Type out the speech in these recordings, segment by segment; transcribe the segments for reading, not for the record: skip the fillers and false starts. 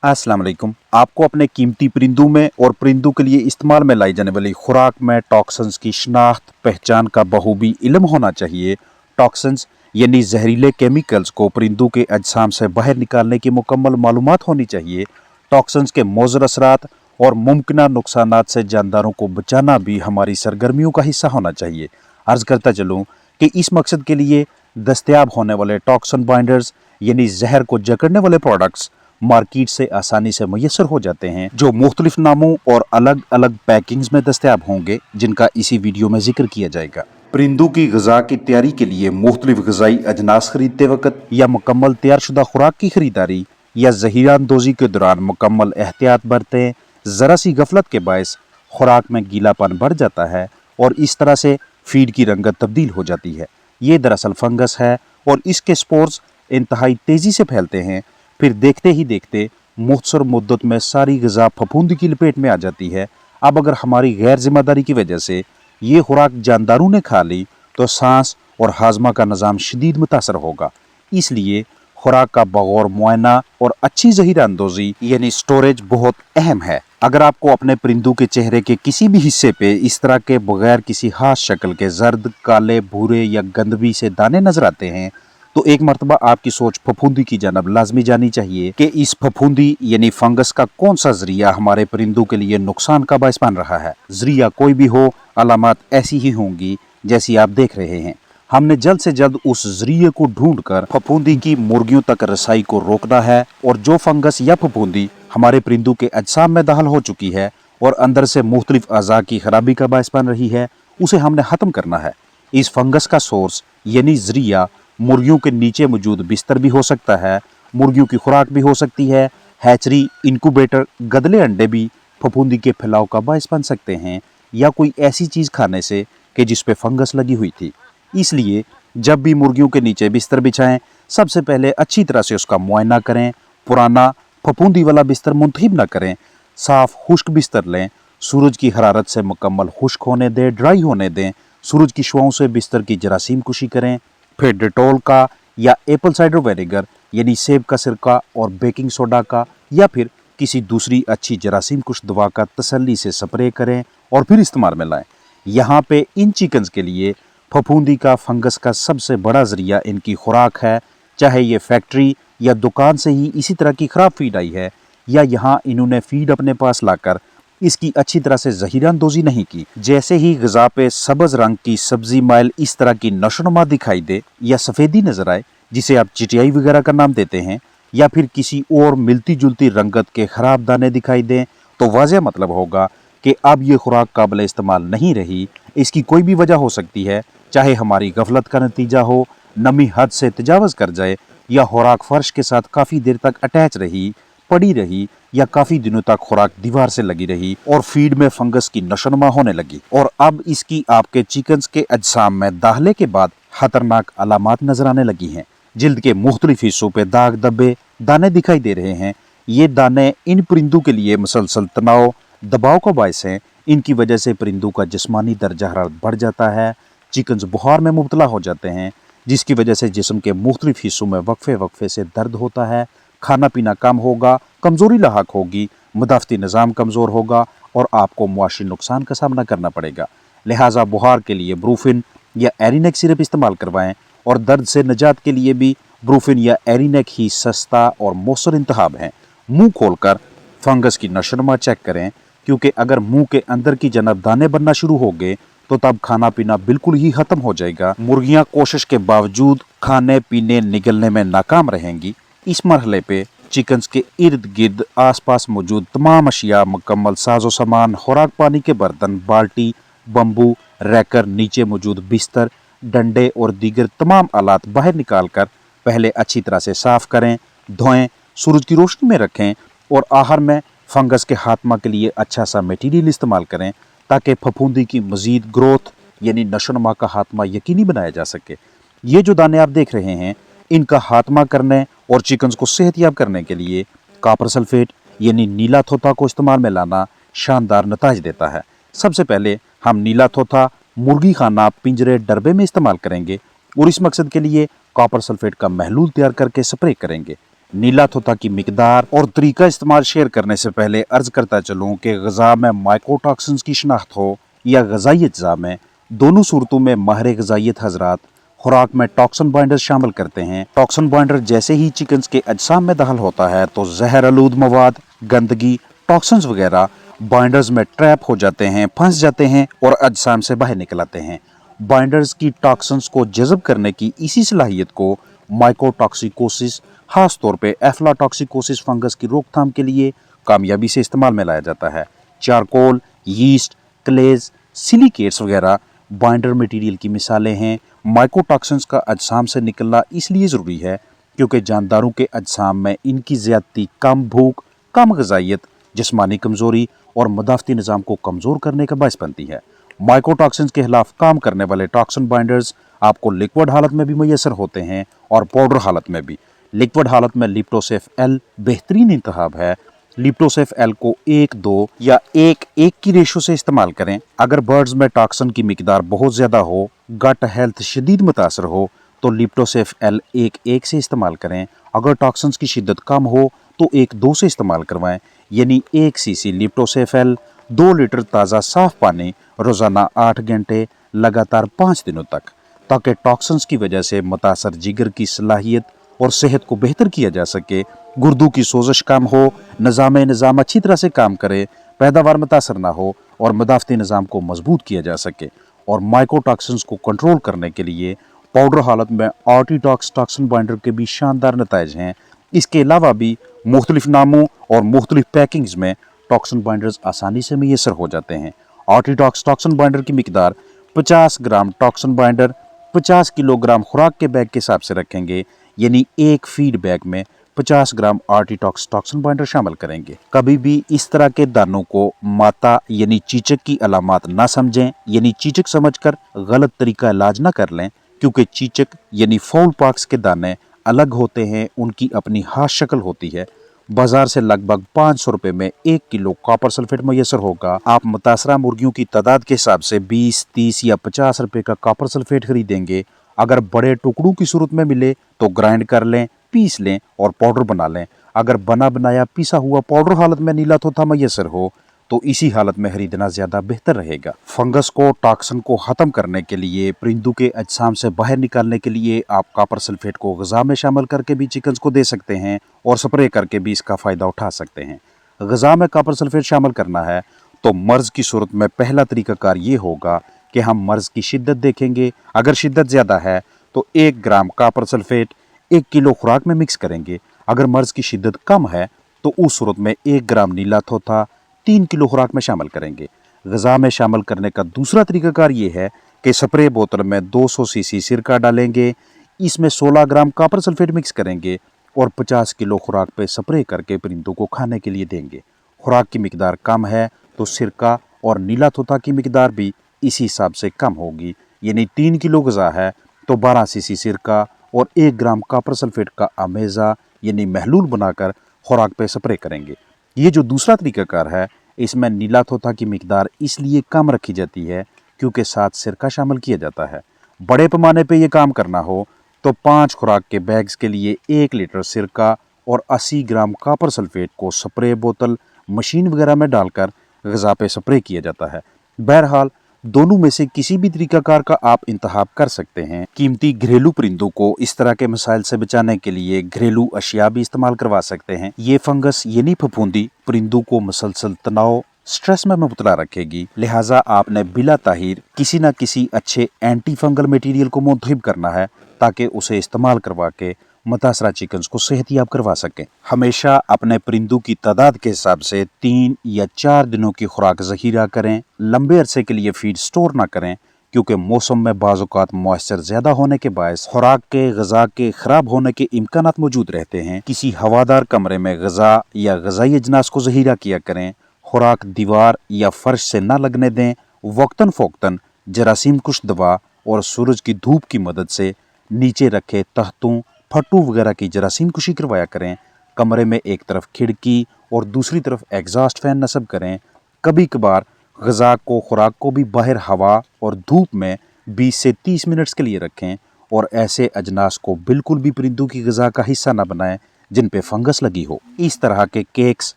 अस्सलाम वालेकुम। आपको अपने कीमती परिंदों में और परिंदों के लिए इस्तेमाल में लाई जाने वाली खुराक में टॉक्सिन्स की शनाख्त पहचान का बखूबी इल्म होना चाहिए। टॉक्सिन्स यानी जहरीले केमिकल्स को परिंदों के अजसाम से बाहर निकालने की मुकम्मल मालूमात होनी चाहिए। टॉक्सिन्स के मुज़र असरात और मुमकिन नुकसानात से जानदारों को बचाना भी हमारी सरगर्मियों का हिस्सा होना चाहिए। अर्ज़ करता चलूँ कि इस मकसद के लिए दस्तयाब होने वाले टॉक्सिन बाइंडर्स यानी जहर को जकड़ने वाले प्रोडक्ट्स मार्केट से आसानी से मुयसर हो जाते हैं, जो मुख्तलिफ नामों और अलग अलग पैकिंग्स में दस्तयाब होंगे, जिनका इसी वीडियो में जिक्र किया जाएगा। परिंदों की ग़िज़ा की तैयारी के लिए मुख्तलिफ ग़िज़ाई अजनास खरीदते वक्त या मुकम्मल तैयार शुदा खुराक की खरीदारी या ज़हीरा अंदोज़ी के दौरान मुकम्मल एहतियात बरतें। ज़रा सी गफलत के बायस खुराक में गीलापन बढ़ जाता है और इस तरह से फीड की रंगत तब्दील हो जाती है। ये दरअसल फंगस है और इसके स्पोर्स इंतहाई तेज़ी से फैलते हैं। फिर देखते ही देखते मुख्तसर मुद्दत में सारी ग़िज़ा फफूंदी की लपेट में आ जाती है। अब अगर हमारी गैर जिम्मेदारी की वजह से ये खुराक जानदारों ने खा ली तो सांस और हाजमा का निज़ाम शदीद मुतासर होगा। इसलिए खुराक का बगौर मुआयना और अच्छी ज़हीरा अंदोज़ी यानी स्टोरेज बहुत अहम है। अगर आपको अपने परिंदों के चेहरे के किसी भी हिस्से पे इस तरह के बगैर किसी खास शक्ल के जर्द, काले, भूरे या गंदगी से दाने नजर आते हैं तो एक मरतबा आपकी सोच फफूंदी की जानब लाजमी जानी चाहिए कि इस फफूंदी यानी फंगस का कौन सा जरिया हमारे परिंदों के लिए नुकसान का बायस बन रहा है। जरिया कोई भी हो, अलामत ऐसी ही होंगी जैसी आप देख रहे हैं। हमने जल्द से जल्द उस जरिए को ढूंढकर फफूंदी की मुर्गियों तक रसाई को रोकना है और जो फंगस या फफूंदी हमारे परिंदों के अजसाम में दाखिल हो चुकी है और अंदर से मुख्तलिफ अज़ा की खराबी का बायस बन रही है, उसे हमने ख़त्म करना है। इस फंगस का सोर्स यानी जरिया मुर्गियों के नीचे मौजूद बिस्तर भी हो सकता है, मुर्गियों की खुराक भी हो सकती है, हैचरी, इंक्यूबेटर, गदले अंडे भी फफूंदी के फैलाव का बायस बन सकते हैं, या कोई ऐसी चीज़ खाने से कि जिस पे फंगस लगी हुई थी। इसलिए जब भी मुर्गियों के नीचे बिस्तर बिछाएं, सबसे पहले अच्छी तरह से उसका मुआयना करें। पुराना फफूंदी वाला बिस्तर मुंतखब न करें, साफ खुश्क बिस्तर लें। सूरज की हरारत से मुकम्मल खुश्क होने दें, ड्राई होने दें। सूरज की शुआओं से बिस्तर की जरासीम कुशी करें। फिर डेटॉल का या एप्पल साइडर विनेगर यानी सेब का सिरका और बेकिंग सोडा का या फिर किसी दूसरी अच्छी जरासीम कुश दवा का तसल्ली से स्प्रे करें और फिर इस्तेमाल में लाएं। यहाँ पे इन चिकन्स के लिए फफूंदी का फंगस का सबसे बड़ा जरिया इनकी खुराक है। चाहे ये फैक्ट्री या दुकान से ही इसी तरह की खराब फीड आई है या यहाँ इन्होंने फीड अपने पास लाकर इसकी अच्छी तरह से ज़हीरा अंदोज़ी नहीं की। जैसे ही ग़िज़ा पे सब्ज़ रंग की सब्ज़ी माइल इस तरह की नशोनुमा दिखाई दे या सफ़ेदी नज़र आए, जिसे आप चिटियाई वगैरह का नाम देते हैं, या फिर किसी और मिलती जुलती रंगत के ख़राब दाने दिखाई दें, तो वाज़ेह मतलब होगा कि अब ये खुराक काबिल इस्तेमाल नहीं रही। इसकी कोई भी वजह हो सकती है, चाहे हमारी गफलत का नतीजा हो, नमी हद से तजावज़ कर जाए, या खुराक फ़र्श के साथ काफ़ी देर तक अटैच रही, पड़ी रही, या काफी दिनों तक खुराक दीवार से लगी रही और फीड में फंगस की नशोनुमा होने लगी, और अब इसकी आपके चिकन्स के अजसाम में दाखिले के बाद खतरनाक अलामात नजर आने लगी हैं। जिल्द के मुख्तलिफ हिस्सों पे दाग धब्बे, दाने दिखाई दे रहे हैं। ये दाने इन परिंदों के लिए मुसलसल तनाव, दबाव का बायस हैं। इनकी वजह से परिंदों का जिस्मानी दर्जा हरारत बढ़ जाता है। चिकन्स बुखार में मुब्तला हो जाते हैं, जिसकी वजह से जिस्म के मुख्तलिफ हिस्सों में वक्फे वक्फे से दर्द होता है। खाना पीना कम होगा, कमज़ोरी लाहक होगी, मुदाफ़ती निज़ाम कमज़ोर होगा और आपको मुआशी नुकसान का सामना करना पड़ेगा। लिहाजा बुखार के लिए ब्रूफिन या एरिनेक सिरप इस्तेमाल करवाएं, और दर्द से निजात के लिए भी ब्रूफिन या एरिनेक ही सस्ता और मौसर इंतखाब है। मुंह खोलकर फंगस की नशोनुमा चेक करें, क्योंकि अगर मुंह के अंदर की जनब दाने बनना शुरू हो गए तो तब खाना पीना बिल्कुल ही ख़त्म हो जाएगा। मुर्गियाँ कोशिश के बावजूद खाने पीने निगलने में नाकाम रहेंगी। इस मरहले पे चिकन्स के इर्द गिर्द आसपास मौजूद तमाम अशिया, मुकम्मल साजो सामान, खुराक पानी के बर्तन, बाल्टी, बम्बू, रैकर, नीचे मौजूद बिस्तर, डंडे और दीगर तमाम आलात बाहर निकाल कर पहले अच्छी तरह से साफ करें, धोएं, सूरज की रोशनी में रखें और आखिर में फंगस के खात्मा के लिए अच्छा सा मटीरियल इस्तेमाल करें, ताकि फफूंदी की मजीद ग्रोथ यानी नशोनुमा का खात्मा यकीनी बनाया जा सके। ये जो दाने आप देख रहे हैं, इनका खात्मा करने और चिकन्स को सेहतयाब करने के लिए कॉपर सल्फेट यानी नीला थोथा को इस्तेमाल में लाना शानदार नताज देता है। सबसे पहले हम नीला थोथा मुर्गी खाना पिंजरे डरबे में इस्तेमाल करेंगे और इस मकसद के लिए कॉपर सल्फेट का महलूल तैयार करके स्प्रे करेंगे। नीला तोता की मिकदार और तरीका इस्तेमाल शेयर करने से पहले अर्ज करता चलूं कि ग़िज़ा में माइकोटॉक्सिन्स की शनाख्त हो या ग़िज़ाई अज्जा में, दोनों सूरतों में माहिर ग़िज़ाइयत हज़रात खुराक में टॉक्सिन बाइंडर्स शामिल करते हैं। टॉक्सिन बाइंडर जैसे ही चिकन्स के अजसाम में दाखिल होता है तो जहर आलूद मवाद, गंदगी, टॉक्सिन्स वगैरह बाइंडर्स में ट्रैप हो जाते हैं, फंस जाते हैं और अजसाम से बाहर निकल आते हैं। बाइंडर्स की टॉक्सिन्स को जज़ब करने की इसी सलाहियत को माइकोटॉक्सिकोसिस, खास तौर पे एफ्लाटॉक्सिकोसिस फंगस की रोकथाम के लिए कामयाबी से इस्तेमाल में लाया जाता है। चारकोल, यीस्ट, क्लेज, सिलिकेट्स वगैरह बाइंडर मटेरियल की मिसालें हैं। माइकोटॉक्सिन्स का अजसाम से निकलना इसलिए ज़रूरी है क्योंकि जानदारों के अजसाम में इनकी ज़्यादती कम भूख, कम ग़िज़ाइयत, जिस्मानी कमज़ोरी और मदाफ़ती निज़ाम को कमज़ोर करने का बायस बनती है। माइकोटॉक्सिन्स के खिलाफ काम करने वाले टॉक्सिन बाइंडर्स आपको लिक्विड हालत में भी मैसर होते हैं और पाउडर हालत में भी। लिक्विड हालत में लिप्टोसेफ एल बेहतरीन इंतखाब है। लिप्टोसेफ एल को 1:2 या 1:1 की रेशो से इस्तेमाल करें। अगर बर्ड्स में टॉक्सिन की मिकदार बहुत ज़्यादा हो, गट हेल्थ शदीद मुतासर हो, तो लिप्टोसेफ एल 1:1 से इस्तेमाल करें। अगर टॉक्सिन्स की शिद्दत कम हो तो 1:2 से इस्तेमाल करवाएं, यानी 1 सीसी लिप्टोसेफ एल 2 लीटर ताज़ा साफ पानी रोज़ाना 8 घंटे लगातार 5 दिनों तक, ताकि टॉक्सिन्स की वजह से मुतासर जिगर की सलाहियत और सेहत को बेहतर किया जा सके, गुर्दों की सोजिश कम हो, निज़ाम अच्छी तरह से काम करे, पैदावार मुतासर ना हो और मदाफ़ती निज़ाम को मजबूत किया जा सके। और माइकोटॉक्सिन्स को कंट्रोल करने के लिए पाउडर हालत में आर्टीटॉक्स टॉक्सिन बाइंडर के भी शानदार नताइज हैं। इसके अलावा भी मुख्तलिफ नामों और मुख्तलिफ पैकिंग्स में टॉक्सिन बाइंडर्स आसानी से मैसर हो जाते हैं। आर्टीटॉक्स टॉक्सिन बाइंडर की मिकदार 50 ग्राम टॉक्सिन बाइंडर 50 किलोग्राम खुराक के बैग के हिसाब से रखेंगे, यानी एक फीड बैग में 50 ग्राम आर्टीटॉक्स टॉक्सिन बाइंडर शामिल करेंगे। कभी भी इस तरह के दानों को माता यानी चीचक की अलामात ना समझें, यानी चीचक समझकर गलत तरीका इलाज ना कर लें, क्योंकि चीचक यानी फाउल पॉक्स के दाने अलग होते हैं, उनकी अपनी खास शक्ल होती है। बाजार से लगभग 500 रुपए में 1 किलो कॉपर सल्फेट मैसर होगा। आप मुतासरा मुर्गियों की तादाद के हिसाब से 20, 30 या 50 रुपए का कॉपर सल्फेट खरीदेंगे। अगर बड़े टुकड़ों की सूरत में मिले तो ग्राइंड कर लें, पीस लें और पाउडर बना लें। अगर बना बनाया पिसा हुआ पाउडर हालत में नीला तोता मैसर हो तो इसी हालत में खरीदना ज़्यादा बेहतर रहेगा। फंगस को, टॉक्सिन को ख़त्म करने के लिए, परिंदों के अजसाम से बाहर निकालने के लिए आप कॉपर सल्फेट को ग़िज़ा में शामिल करके भी चिकन्स को दे सकते हैं और स्प्रे करके भी इसका फ़ायदा उठा सकते हैं। ग़िज़ा में कॉपर सल्फेट शामिल करना है तो मर्ज़ की सूरत में पहला तरीक़ाकार ये होगा कि हम मर्ज़ की शिद्दत देखेंगे। अगर शिद्दत ज़्यादा है तो 1 ग्राम कॉपर सल्फेट 1 किलो खुराक में मिक्स करेंगे। अगर मर्ज़ की शिद्दत कम है तो उस सूरत में 1 ग्राम नीला तोता 3 किलो खुराक में शामिल करेंगे। ग़िज़ा में शामिल करने का दूसरा तरीक़ाकार ये है कि स्प्रे बोतल में 200 सीसी सिरका डालेंगे, इसमें 16 ग्राम कॉपर सल्फेट मिक्स करेंगे और 50 किलो खुराक पे स्प्रे करके परिंदों को खाने के लिए देंगे। खुराक की मिकदार कम है तो सिरका और नीला तोता की मिकदार भी इसी हिसाब से कम होगी, यानी 3 किलो ग़िज़ा है तो 12 सीसी सिरका और 1 ग्राम कॉपर सल्फेट का अमेज़ा यानी महलूल बनाकर खुराक पे स्प्रे करेंगे। ये जो दूसरा तरीक़ाकार है, इसमें नीला तोता की मिकदार इसलिए कम रखी जाती है क्योंकि साथ सिरका शामिल किया जाता है। बड़े पैमाने पे ये काम करना हो तो 5 खुराक के बैग्स के लिए 1 लीटर सिरका और 80 ग्राम कॉपर सल्फेट को स्प्रे बोतल, मशीन वगैरह में डालकर ग़िज़ा पे स्प्रे किया जाता है। बहरहाल दोनों में से किसी भी तरीक़ाकार का आप इंतखाब कर सकते हैं। कीमती घरेलू परिंदों को इस तरह के मसाइल से बचाने के लिए घरेलू अशिया भी इस्तेमाल करवा सकते हैं। ये फंगस यानी फफूंदी परिंदों को मुसलसल तनाव, स्ट्रेस में मुबतला रखेगी, लिहाजा आपने बिला ताहीर किसी न किसी अच्छे एंटी फंगल मटेरियल को मुंतखब करना है ताकि उसे इस्तेमाल करवा के मुतासरा चिकन्स को सेहतियाब करवा सकें। हमेशा अपने परिंदों की तादाद के हिसाब से 3 या 4 दिनों की खुराक ज़ख़ीरा करें। लंबे अरसे के लिए फीड स्टोर ना करें क्योंकि मौसम में बाज़ औक़ात मॉइस्चर ज़्यादा होने के बायस खुराक के, ग़िज़ा के ख़राब होने के इम्कानात मौजूद रहते हैं। किसी हवादार कमरे में ग़िज़ा या ग़िज़ाई अजनास को ज़ख़ीरा किया करें। खुराक दीवार या फर्श से ना लगने दें। वक्तन फ़ौक़तन जरासीम कुश दवा और सूरज की धूप की मदद से नीचे रखे तख्तों, फट्टू वगैरह की जरासीम कुशी करवाया करें। कमरे में एक तरफ खिड़की और दूसरी तरफ एग्जॉस्ट फैन नस्ब करें। कभी कभार ग़िज़ा को, खुराक को भी बाहर हवा और धूप में 20 से 30 मिनट्स के लिए रखें और ऐसे अजनास को बिल्कुल भी परिंदों की ग़िज़ा का हिस्सा न बनाएं जिन पे फंगस लगी हो। इस तरह के केक्स,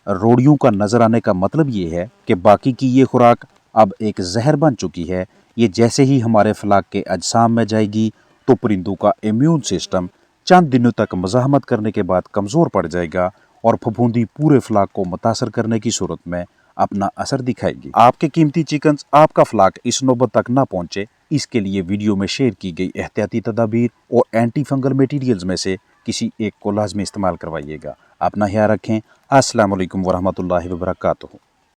रोड़ियों का नजर आने का मतलब ये है कि बाकी की ये खुराक अब एक जहर बन चुकी है। ये जैसे ही हमारे फलाक के अजसाम में जाएगी तो परिंदों का इम्यून सिस्टम चंद दिनों तक मज़ाहमत करने के बाद कमज़ोर पड़ जाएगा और फफूंदी पूरे फलाक को मुतासर करने की सूरत में अपना असर दिखाएगी। आपके कीमती चिकन्स, आपका फलाक इस नौबत तक ना पहुंचे, इसके लिए वीडियो में शेयर की गई एहतियाती तदाबीर और एंटी फंगल मटीरियल्स में से किसी एक को लाजमी इस्तेमाल करवाइएगा। अपना ख्याल रखें। अस्सलाम वालेकुम वरहमतुल्लाहि वबरकातुहू।